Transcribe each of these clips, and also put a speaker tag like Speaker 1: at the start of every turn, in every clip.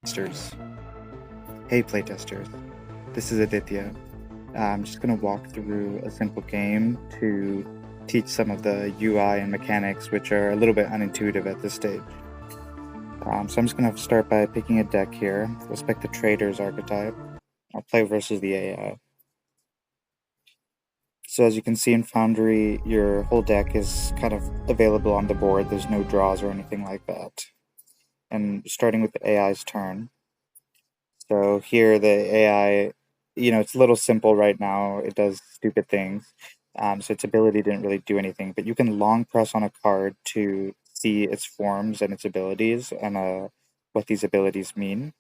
Speaker 1: Playtesters. Hey Playtesters, this is Aditya. I'm just going to walk through a simple game to teach some of the UI and mechanics which are a little bit unintuitive at this stage. So I'm just going to start by picking a deck here. Let's pick the Trader's archetype. I'll play versus the AI. So as you can see in Foundry, your whole deck is kind of available on the board. There's no draws or anything like that. And starting with the AI's turn. So here the AI, it's a little simple right now. It does stupid things. So its ability didn't really do anything, but you can long press on a card to see its forms and its abilities and what these abilities mean.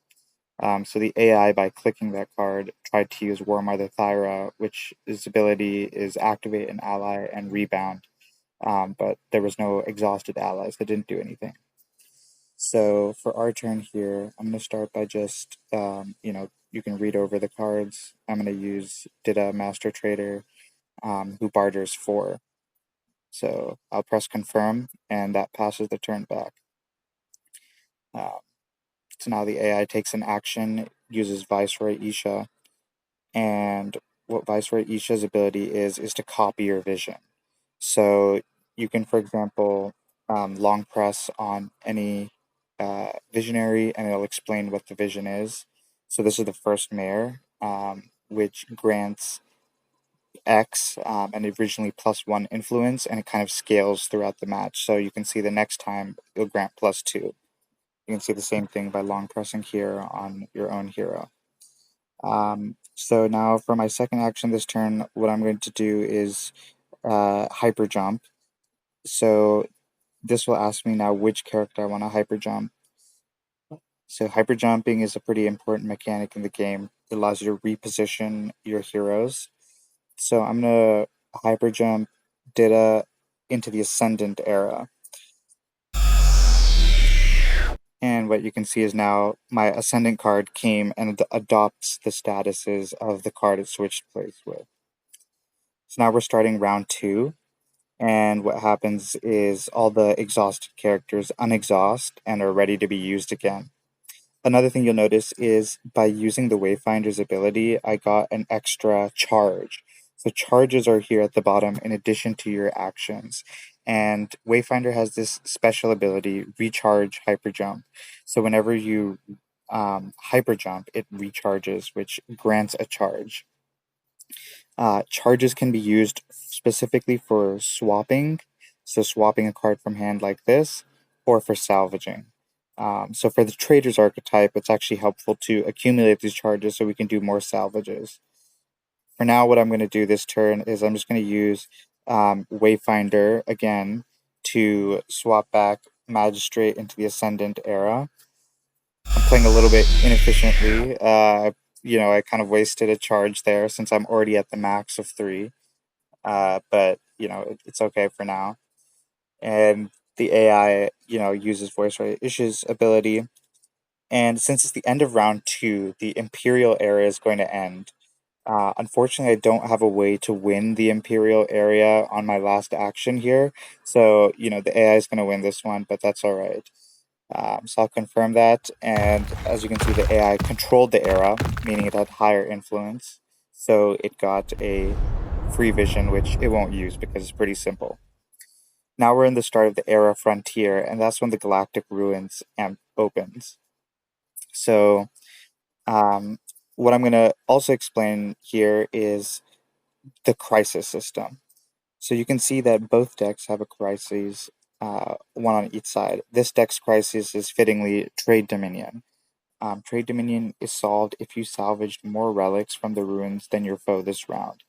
Speaker 1: So the AI, by clicking that card, tried to use Warmar the Thyra, which its ability is activate an ally and rebound. But there was no exhausted allies that didn't do anything. So for our turn here, I'm going to start by just, you can read over the cards. I'm going to use Dida Master Trader, who barters 4. So I'll press confirm, and that passes the turn back. So now the AI takes an action, uses Viceroy Isha, and what Viceroy Isha's ability is to copy your vision. So you can, for example, long press on any visionary, and it'll explain what the vision is. So this is the first mare, which grants X, and originally +1 influence, and it kind of scales throughout the match. So you can see the next time it'll grant +2. You can see the same thing by long pressing here on your own hero. So now for my second action this turn, what I'm going to do is hyper jump. So this will ask me now which character I want to hyper jump. So hyper jumping is a pretty important mechanic in the game. It allows you to reposition your heroes. So I'm gonna hyper jump Dida into the Ascendant era. And what you can see is now my Ascendant card came and adopts the statuses of the card it switched place with. So now we're starting round 2. And what happens is all the exhausted characters unexhaust and are ready to be used again. Another thing you'll notice is by using the Wayfinder's ability, I got an extra charge. So charges are here at the bottom in addition to your actions. And Wayfinder has this special ability, Recharge Hyper Jump. So whenever you hyper jump, it recharges, which grants a charge. Charges can be used specifically for swapping, so swapping a card from hand like this, or for salvaging. So for the Trader's archetype, it's actually helpful to accumulate these charges so we can do more salvages. For now, what I'm going to do this turn is I'm just going to use Wayfinder again to swap back Magistrate into the Ascendant era. I'm playing a little bit inefficiently. I kind of wasted a charge there since I'm already at the max of 3. But it's okay for now. And the AI, uses Voice Issue's ability. And since it's the end of round 2, the Imperial area is going to end. Unfortunately, I don't have a way to win the Imperial area on my last action here. So, the AI is going to win this one, but that's all right. So I'll confirm that. And as you can see, the AI controlled the era, meaning it had higher influence. So it got a free vision, which it won't use because it's pretty simple. Now we're in the start of the era frontier, and that's when the Galactic Ruins opens. So what I'm going to also explain here is the crisis system. So you can see that both decks have a crisis, one on each side. This deck's crisis is fittingly Trade Dominion. Trade Dominion is solved if you salvaged more relics from the ruins than your foe this round.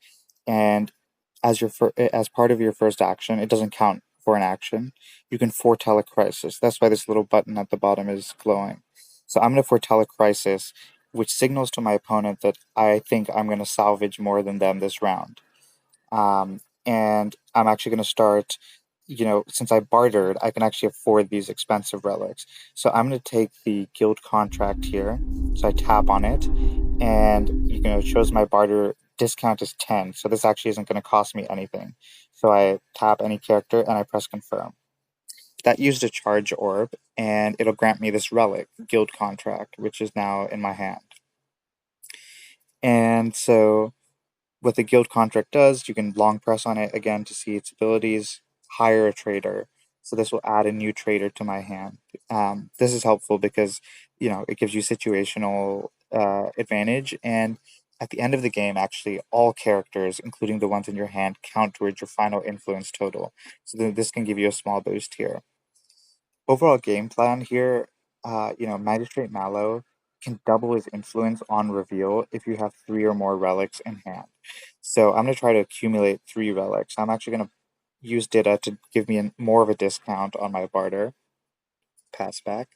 Speaker 1: And as part of your first action, it doesn't count for an action. You can foretell a crisis. That's why this little button at the bottom is glowing. So I'm going to foretell a crisis, which signals to my opponent that I think I'm going to salvage more than them this round. And I'm actually going to start, since I bartered, I can actually afford these expensive relics. So I'm going to take the guild contract here. So I tap on it, and it shows my barter discount is 10. So this actually isn't going to cost me anything. So I tap any character and I press confirm. that used a charge orb, and it'll grant me this relic, Guild Contract, which is now in my hand. And so what the guild contract does, you can long press on it again to see its abilities, hire a trader. So this will add a new trader to my hand. This is helpful because, it gives you situational advantage. And at the end of the game, actually, all characters, including the ones in your hand, count towards your final influence total. So this can give you a small boost here. Overall game plan here, Magistrate Mallow can double his influence on reveal if you have 3 or more relics in hand. So I'm going to try to accumulate 3 relics. I'm actually going to use Dita to give me more of a discount on my barter. Pass back.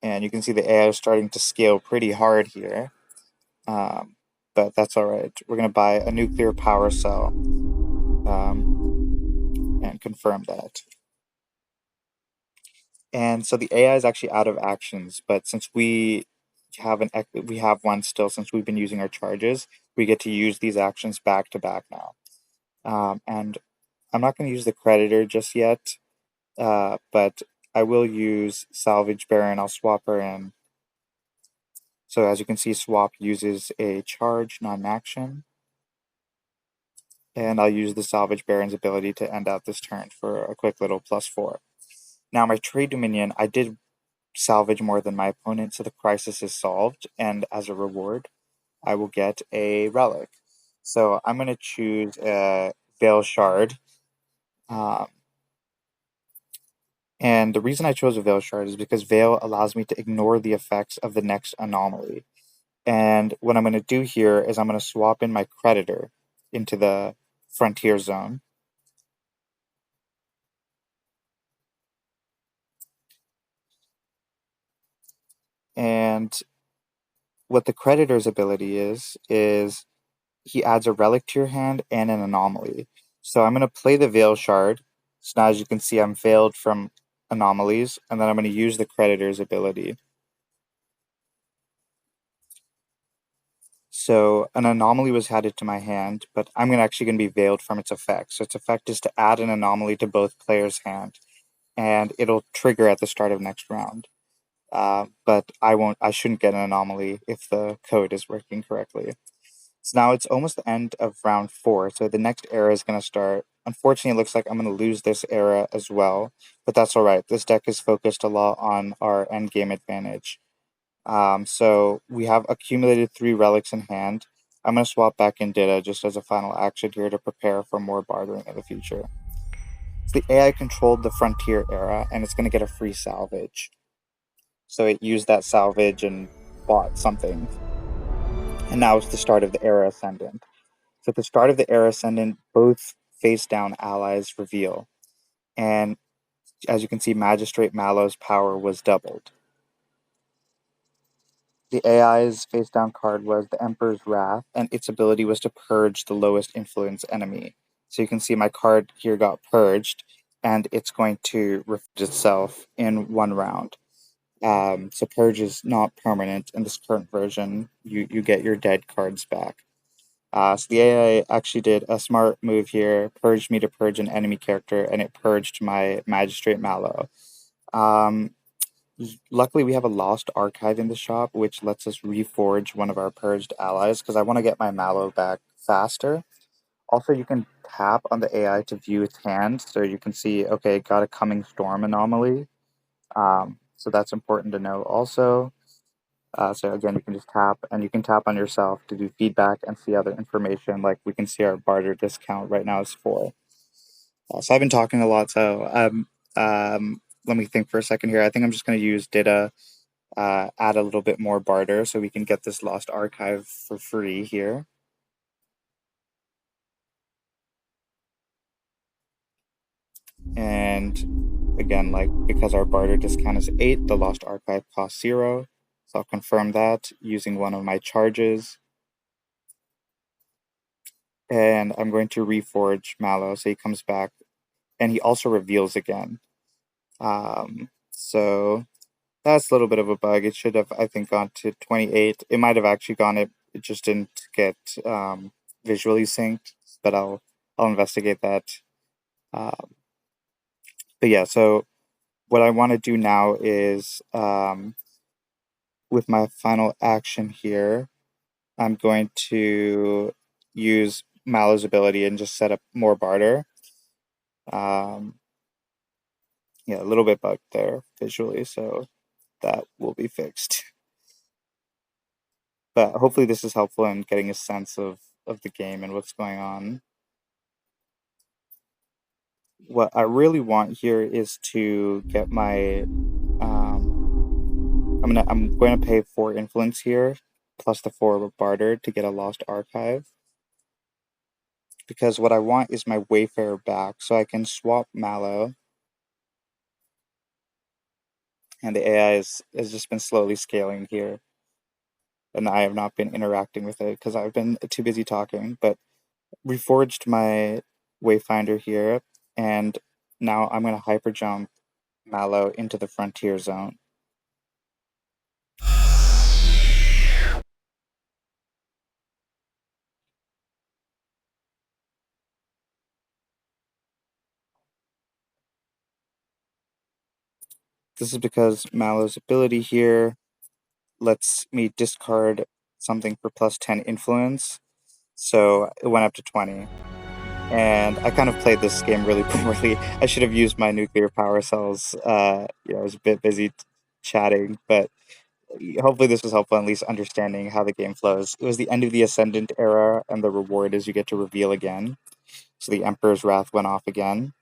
Speaker 1: And you can see the AI is starting to scale pretty hard here. But that's alright. We're going to buy a nuclear power cell and confirm that. And so the AI is actually out of actions, but since we have one still, since we've been using our charges, we get to use these actions back to back now. And I'm not going to use the creditor just yet, but I will use Salvage Baron. I'll swap her in. So as you can see, swap uses a charge, not an action. And I'll use the Salvage Baron's ability to end out this turn for a quick little +4. Now my Trade Dominion, I did salvage more than my opponent, so the crisis is solved, and as a reward, I will get a relic. So I'm going to choose a Veil Shard. And the reason I chose a Veil Shard is because Veil allows me to ignore the effects of the next anomaly. And what I'm going to do here is I'm going to swap in my Creditor into the Frontier Zone. And what the Creditor's ability is he adds a relic to your hand and an anomaly. So I'm going to play the Veil Shard. So now as you can see, I'm veiled from anomalies, and then I'm going to use the Creditor's ability. So an anomaly was added to my hand, but I'm actually going to be veiled from its effect. So its effect is to add an anomaly to both players' hand, and it'll trigger at the start of next round. But I shouldn't get an anomaly if the code is working correctly. So now it's almost the end of round 4, so the next era is going to start. Unfortunately, it looks like I'm going to lose this era as well, but that's alright. This deck is focused a lot on our endgame advantage. So we have accumulated 3 relics in hand. I'm going to swap back in Dita just as a final action here to prepare for more bartering in the future. So the AI controlled the Frontier era, and it's going to get a free salvage. So it used that salvage and bought something. And now it's the start of the Era Ascendant. So at the start of the Era Ascendant, both face-down allies reveal. And as you can see, Magistrate Mallow's power was doubled. The AI's face-down card was the Emperor's Wrath, and its ability was to purge the lowest influence enemy. So you can see my card here got purged, and it's going to refresh itself in 1 round. So purge is not permanent. In this current version, you get your dead cards back. So the AI actually did a smart move here, purged me to purge an enemy character, and it purged my Magistrate Mallow. Luckily, we have a lost archive in the shop, which lets us reforge one of our purged allies, because I want to get my Mallow back faster. Also, you can tap on the AI to view its hand, so you can see, okay, got a Coming Storm anomaly. So that's important to know also. So again, you can just tap, and you can tap on yourself to do feedback and see other information. Like we can see our barter discount right now is 4. So I've been talking a lot, so let me think for a second here. I think I'm just going to use Dita, add a little bit more barter so we can get this lost archive for free here. And again, because our barter discount is 8, the lost archive costs 0. So I'll confirm that using one of my charges. And I'm going to reforge Mallow so he comes back, and he also reveals again. So that's a little bit of a bug. It should have, I think, gone to 28. It might have actually gone, it just didn't get visually synced, but I'll investigate that. But yeah, so what I want to do now is with my final action here, I'm going to use Mallow's ability and just set up more barter. Yeah, a little bit bugged there visually, so that will be fixed. But hopefully this is helpful in getting a sense of the game and what's going on. What I really want here is to get my I'm going to pay 4 influence here, plus the 4 barter to get a lost archive. Because what I want is my Wayfarer back, so I can swap Mallow. And the AI has just been slowly scaling here. And I have not been interacting with it because I've been too busy talking. But reforged my Wayfinder here, and now I'm going to hyper jump Mallow into the frontier zone. This is because Mallow's ability here lets me discard something for plus 10 influence, so it went up to 20. And I kind of played this game really poorly. I should have used my nuclear power cells. I was a bit busy chatting, but hopefully this was helpful, at least understanding how the game flows. It was the end of the Ascendant era, and the reward is you get to reveal again. So the Emperor's Wrath went off again.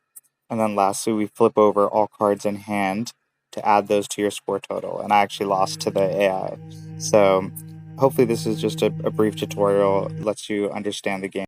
Speaker 1: And then lastly, we flip over all cards in hand to add those to your score total. And I actually lost to the AI. So hopefully this is just a brief tutorial, lets you understand the game.